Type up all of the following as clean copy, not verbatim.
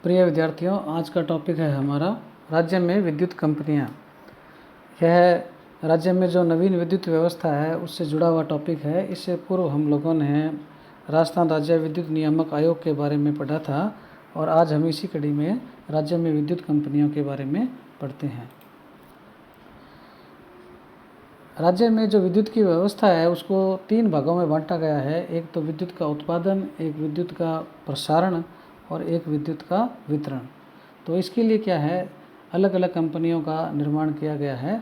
प्रिय विद्यार्थियों, आज का टॉपिक है हमारा राज्य में विद्युत कंपनियां। यह राज्य में जो नवीन विद्युत व्यवस्था है उससे जुड़ा हुआ टॉपिक है। इससे पूर्व हम लोगों ने राजस्थान राज्य विद्युत नियामक आयोग के बारे में पढ़ा था और आज हम इसी कड़ी में राज्य में विद्युत कंपनियों के बारे में पढ़ते हैं। राज्य में जो विद्युत की व्यवस्था है उसको 3 भागों में बांटा गया है। एक तो विद्युत का उत्पादन, एक विद्युत का प्रसारण और एक विद्युत का वितरण। तो इसके लिए क्या है, अलग अलग कंपनियों का निर्माण किया गया है।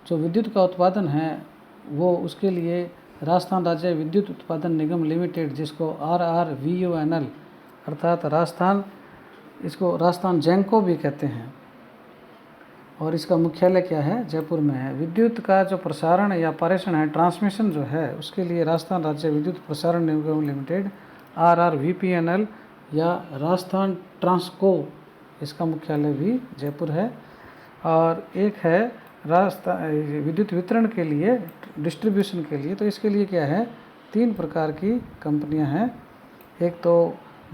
जो विद्युत का उत्पादन है वो उसके लिए राजस्थान राज्य विद्युत उत्पादन निगम लिमिटेड, जिसको RRVUNL अर्थात इसको राजस्थान जेंको भी कहते हैं, और इसका मुख्यालय क्या है, जयपुर में है। विद्युत का जो प्रसारण या पारेषण है, ट्रांसमिशन जो है, उसके लिए राजस्थान राज्य विद्युत प्रसारण निगम लिमिटेड RRVPNL या राजस्थान ट्रांसको, इसका मुख्यालय भी जयपुर है। और एक है राजस्थान विद्युत वितरण के लिए, डिस्ट्रीब्यूशन के लिए। तो इसके लिए क्या है, 3 प्रकार की कंपनियां हैं। एक तो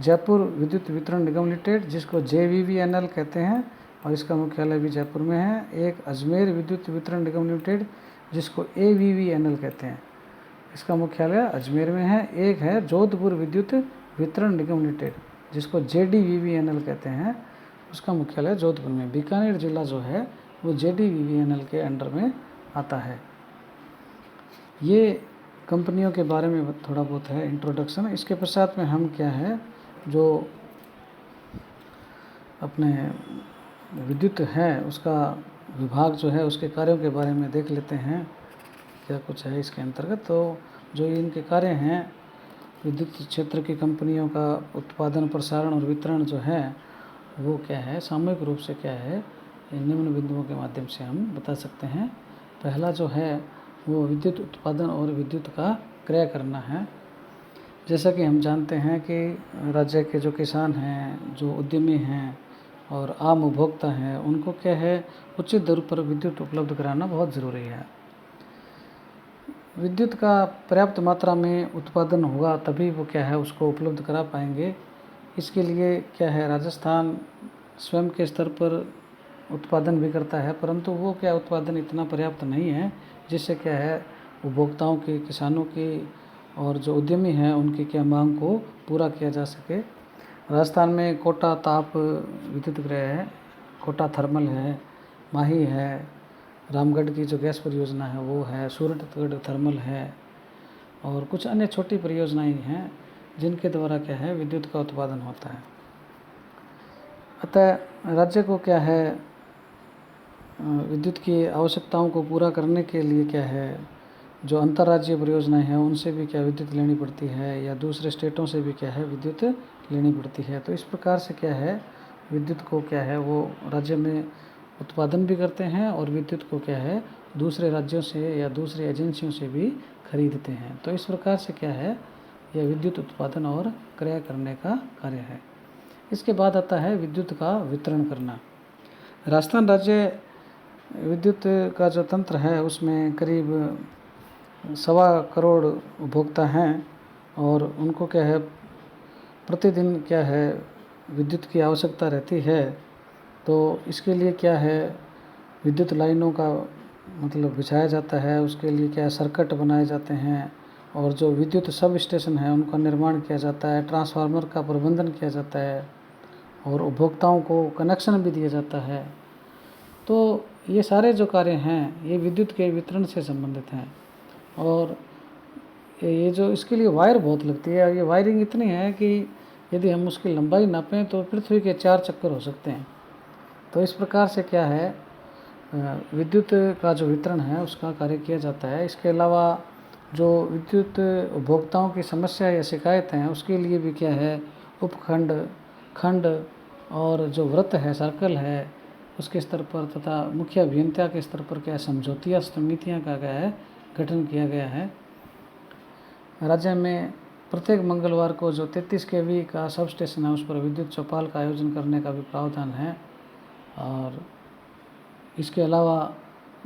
जयपुर विद्युत वितरण निगम लिमिटेड, जिसको JVVNL कहते हैं और इसका मुख्यालय भी जयपुर में है। एक अजमेर विद्युत वितरण निगम लिमिटेड, जिसको AVVNL कहते हैं, इसका मुख्यालय अजमेर में है। एक है जोधपुर विद्युत वितरण निगम लिमिटेड, जिसको JDVVNL कहते हैं, उसका मुख्यालय जोधपुर में। बीकानेर जिला जो है वो JDVVNL के अंडर में आता है। ये कंपनियों के बारे में थोड़ा बहुत है इंट्रोडक्शन। इसके पश्चात में हम क्या है, जो अपने विद्युत है उसका विभाग जो है उसके कार्यों के बारे में देख लेते हैं क्या कुछ है इसके अंतर्गत। तो जो इनके कार्य हैं, विद्युत क्षेत्र की कंपनियों का उत्पादन, प्रसारण और वितरण जो है वो क्या है, सामूहिक रूप से क्या है, निम्न बिंदुओं के माध्यम से हम बता सकते हैं। पहला जो है वो विद्युत उत्पादन और विद्युत का क्रय करना है। जैसा कि हम जानते हैं कि राज्य के जो किसान हैं, जो उद्यमी हैं और आम उपभोक्ता हैं, उनको क्या है, उचित दर पर विद्युत उपलब्ध कराना बहुत ज़रूरी है। विद्युत का पर्याप्त मात्रा में उत्पादन होगा तभी वो क्या है, उसको उपलब्ध करा पाएंगे। इसके लिए क्या है, राजस्थान स्वयं के स्तर पर उत्पादन भी करता है, परंतु वो क्या उत्पादन इतना पर्याप्त नहीं है जिससे क्या है उपभोक्ताओं की, किसानों की और जो उद्यमी हैं उनकी क्या मांग को पूरा किया जा सके। राजस्थान में कोटा ताप विद्युत गृह है, कोटा थर्मल है, माही है, रामगढ़ की जो गैस परियोजना है वो है, सूरतगढ़ थर्मल है और कुछ अन्य छोटी परियोजनाएं हैं जिनके द्वारा क्या है विद्युत का उत्पादन होता है। अतः राज्य को क्या है, विद्युत की आवश्यकताओं को पूरा करने के लिए क्या है, जो अंतर्राज्यीय परियोजनाएं हैं उनसे भी क्या विद्युत लेनी पड़ती है या दूसरे स्टेटों से भी क्या है विद्युत लेनी पड़ती है। तो इस प्रकार से क्या है, विद्युत को क्या है वो राज्य में उत्पादन भी करते हैं और विद्युत को क्या है दूसरे राज्यों से या दूसरी एजेंसियों से भी खरीदते हैं। तो इस प्रकार से क्या है, यह विद्युत उत्पादन और क्रय करने का कार्य है। इसके बाद आता है विद्युत का वितरण करना। राजस्थान राज्य विद्युत का जो तंत्र है उसमें करीब 1.25 करोड़ उपभोक्ता हैं और उनको क्या है प्रतिदिन क्या है विद्युत की आवश्यकता रहती है। तो इसके लिए क्या है, विद्युत लाइनों का मतलब बिछाया जाता है, उसके लिए क्या सर्किट बनाए जाते हैं और जो विद्युत सब स्टेशन है उनका निर्माण किया जाता है, ट्रांसफार्मर का प्रबंधन किया जाता है और उपभोक्ताओं को कनेक्शन भी दिया जाता है। तो ये सारे जो कार्य हैं ये विद्युत के वितरण से संबंधित हैं और ये जो इसके लिए वायर बहुत लगती है और ये वायरिंग इतनी है कि यदि हम उसकी लंबाई नापें तो पृथ्वी के 4 चक्कर हो सकते हैं। तो इस प्रकार से क्या है, विद्युत का जो वितरण है उसका कार्य किया जाता है। इसके अलावा जो विद्युत उपभोक्ताओं की समस्या या शिकायत हैं उसके लिए भी क्या है, उपखंड, खंड और जो वृत्त है, सर्कल है, उसके स्तर पर तथा मुख्य अभियंता के स्तर पर क्या समझौतिया समितियाँ का क्या है गठन किया गया है। राज्य में प्रत्येक मंगलवार को जो 33 kV का सब स्टेशन है उस पर विद्युत चौपाल का आयोजन करने का भी प्रावधान है। और इसके अलावा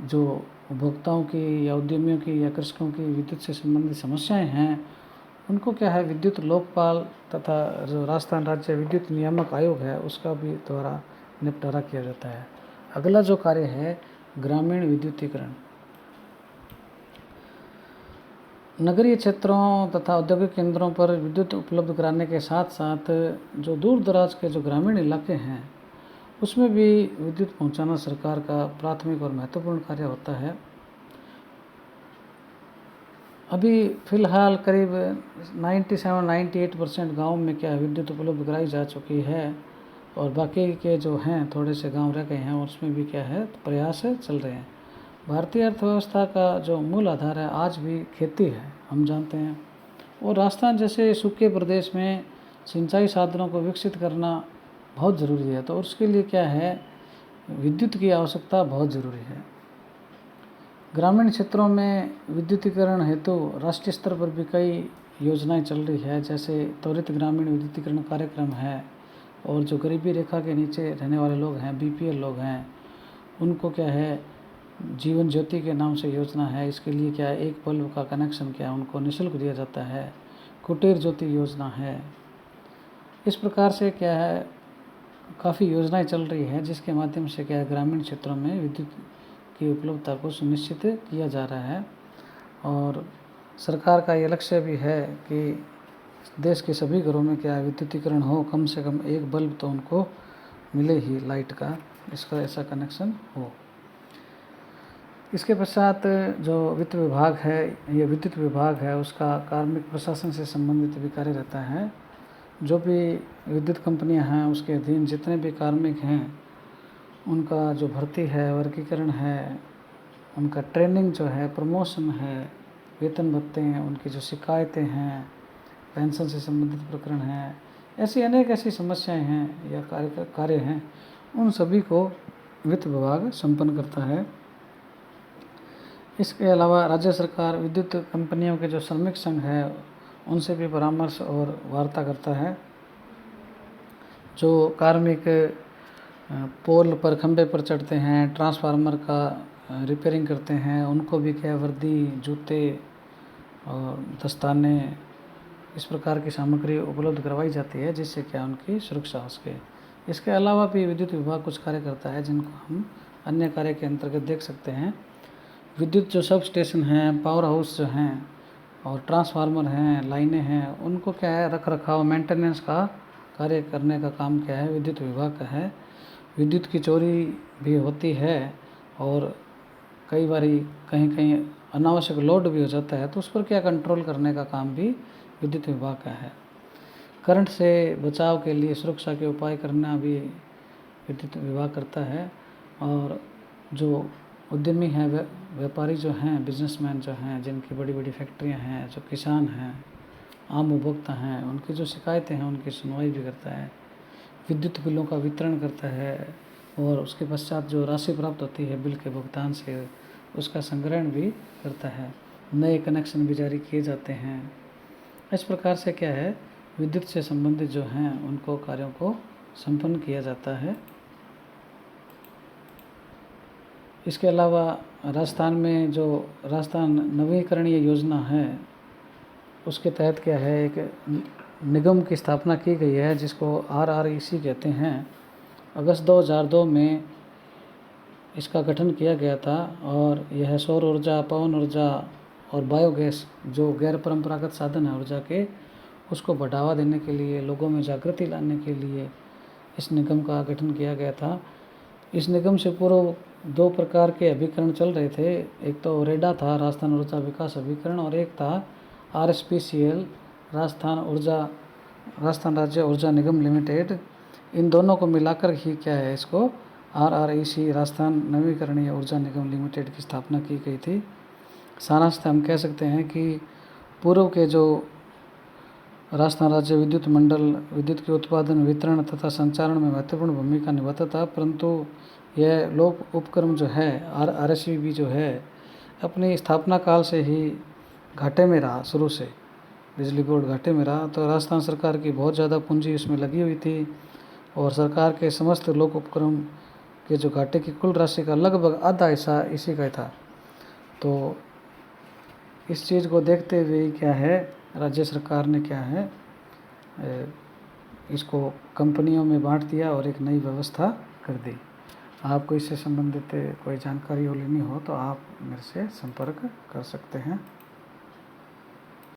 जो उपभोक्ताओं की या उद्यमियों की या कृषकों की विद्युत से संबंधित समस्याएं हैं उनको क्या है विद्युत लोकपाल तथा जो राजस्थान राज्य विद्युत नियामक आयोग है उसका भी द्वारा निपटारा किया जाता है। अगला जो कार्य है ग्रामीण विद्युतीकरण। नगरीय क्षेत्रों तथा औद्योगिक केंद्रों पर विद्युत उपलब्ध कराने के साथ साथ जो दूर दराज के जो ग्रामीण इलाके हैं उसमें भी विद्युत पहुंचाना सरकार का प्राथमिक और महत्वपूर्ण कार्य होता है। अभी फ़िलहाल करीब 97-98% गाँव में क्या है विद्युत उपलब्ध कराई जा चुकी है और बाकी के जो हैं थोड़े से गांव रह गए हैं और उसमें भी क्या है प्रयास चल रहे हैं। भारतीय अर्थव्यवस्था का जो मूल आधार है आज भी खेती है, हम जानते हैं, और राजस्थान जैसे सूखे प्रदेश में सिंचाई साधनों को विकसित करना बहुत ज़रूरी है। तो उसके लिए क्या है विद्युत की आवश्यकता बहुत ज़रूरी है। ग्रामीण क्षेत्रों में विद्युतीकरण हेतु राष्ट्रीय स्तर पर भी कई योजनाएं चल रही है, जैसे त्वरित ग्रामीण विद्युतीकरण कार्यक्रम है, और जो गरीबी रेखा के नीचे रहने वाले लोग हैं, बीपीएल लोग हैं, उनको क्या है जीवन ज्योति के नाम से योजना है। इसके लिए क्या है एक बल्ब का कनेक्शन क्या उनको निःशुल्क दिया जाता है। कुटीर ज्योति योजना है। इस प्रकार से क्या है काफ़ी योजनाएं चल रही है जिसके माध्यम से क्या है ग्रामीण क्षेत्रों में विद्युत की उपलब्धता को सुनिश्चित किया जा रहा है। और सरकार का ये लक्ष्य भी है कि देश के सभी घरों में क्या विद्युतीकरण हो, कम से कम एक बल्ब तो उनको मिले ही लाइट का, इसका ऐसा कनेक्शन हो। इसके पश्चात जो वित्त विभाग है, ये विद्युत विभाग है, उसका कार्मिक प्रशासन से संबंधित भी कार्य रहता है। जो भी विद्युत कंपनियां हैं उसके अधीन जितने भी कार्मिक हैं उनका जो भर्ती है, वर्गीकरण है, उनका ट्रेनिंग जो है, प्रमोशन है, वेतन भत्ते हैं, उनकी जो शिकायतें हैं, पेंशन से संबंधित प्रकरण हैं, ऐसी अनेक ऐसी समस्याएं हैं या कार्य हैं, उन सभी को वित्त विभाग संपन्न करता है। इसके अलावा राज्य सरकार विद्युत कंपनियों के जो श्रमिक संघ है उनसे भी परामर्श और वार्ता करता है। जो कार्मिक पोल पर खंभे पर चढ़ते हैं, ट्रांसफार्मर का रिपेयरिंग करते हैं, उनको भी क्या वर्दी, जूते और दस्ताने, इस प्रकार की सामग्री उपलब्ध करवाई जाती है जिससे क्या उनकी सुरक्षा हो सके। इसके अलावा भी विद्युत विभाग कुछ कार्य करता है जिनको हम अन्य कार्य के अंतर्गत देख सकते हैं। विद्युत जो सब स्टेशन हैं, पावर हाउस जो हैं और ट्रांसफार्मर हैं, लाइनें हैं, उनको क्या है रख रखाव, मेंटेनेंस का कार्य करने का काम क्या है विद्युत विभाग का है। विद्युत की चोरी भी होती है और कई बारी कहीं कहीं अनावश्यक लोड भी हो जाता है, तो उस पर क्या कंट्रोल करने का काम भी विद्युत विभाग का है। करंट से बचाव के लिए सुरक्षा के उपाय करना भी विद्युत विभाग करता है। और जो उद्यमी हैं, व्यापारी जो हैं, बिजनेसमैन जो हैं, जिनकी बड़ी बड़ी फैक्ट्रियां हैं, जो किसान हैं, आम उपभोक्ता हैं, उनकी जो शिकायतें हैं उनकी सुनवाई भी करता है। विद्युत बिलों का वितरण करता है और उसके पश्चात जो राशि प्राप्त होती है बिल के भुगतान से उसका संग्रहण भी करता है। नए कनेक्शन भी जारी किए जाते हैं। इस प्रकार से क्या है विद्युत से संबंधित जो हैं उनको कार्यों को संपन्न किया जाता है। इसके अलावा राजस्थान में जो राजस्थान नवीकरणीय योजना है उसके तहत क्या है एक निगम की स्थापना की गई है जिसको RREC कहते हैं। अगस्त 2002 में इसका गठन किया गया था और यह सौर ऊर्जा, पवन ऊर्जा और बायोगैस जो गैर परंपरागत साधन है ऊर्जा के, उसको बढ़ावा देने के लिए, लोगों में जागृति लाने के लिए इस निगम का गठन किया गया था। इस निगम से पूर्व 2 प्रकार के अभिकरण चल रहे थे। एक तो रेडा था, राजस्थान ऊर्जा विकास अभिकरण, और एक था RSPCL, राजस्थान राज्य ऊर्जा निगम लिमिटेड। इन दोनों को मिलाकर ही क्या है इसको RREC, राजस्थान नवीकरणीय ऊर्जा निगम लिमिटेड की स्थापना की गई थी। सारांश हम कह सकते हैं कि पूर्व के जो राजस्थान राज्य विद्युत मंडल विद्युत के उत्पादन, वितरण तथा संचारण में महत्वपूर्ण भूमिका निभाता था, परंतु यह लोक उपक्रम जो है RSPB जो है अपनी स्थापना काल से ही घाटे में रहा। शुरू से बिजली बोर्ड घाटे में रहा, तो राजस्थान सरकार की बहुत ज़्यादा पूंजी इसमें लगी हुई थी और सरकार के समस्त लोक उपक्रम के जो घाटे की कुल राशि का लगभग आधा हिस्सा इसी का था। तो इस चीज़ को देखते हुए क्या है राज्य सरकार ने क्या है इसको कंपनियों में बांट दिया और एक नई व्यवस्था कर दी। आपको इससे संबंधित कोई जानकारी हो लेनी हो तो आप मेरे से संपर्क कर सकते हैं।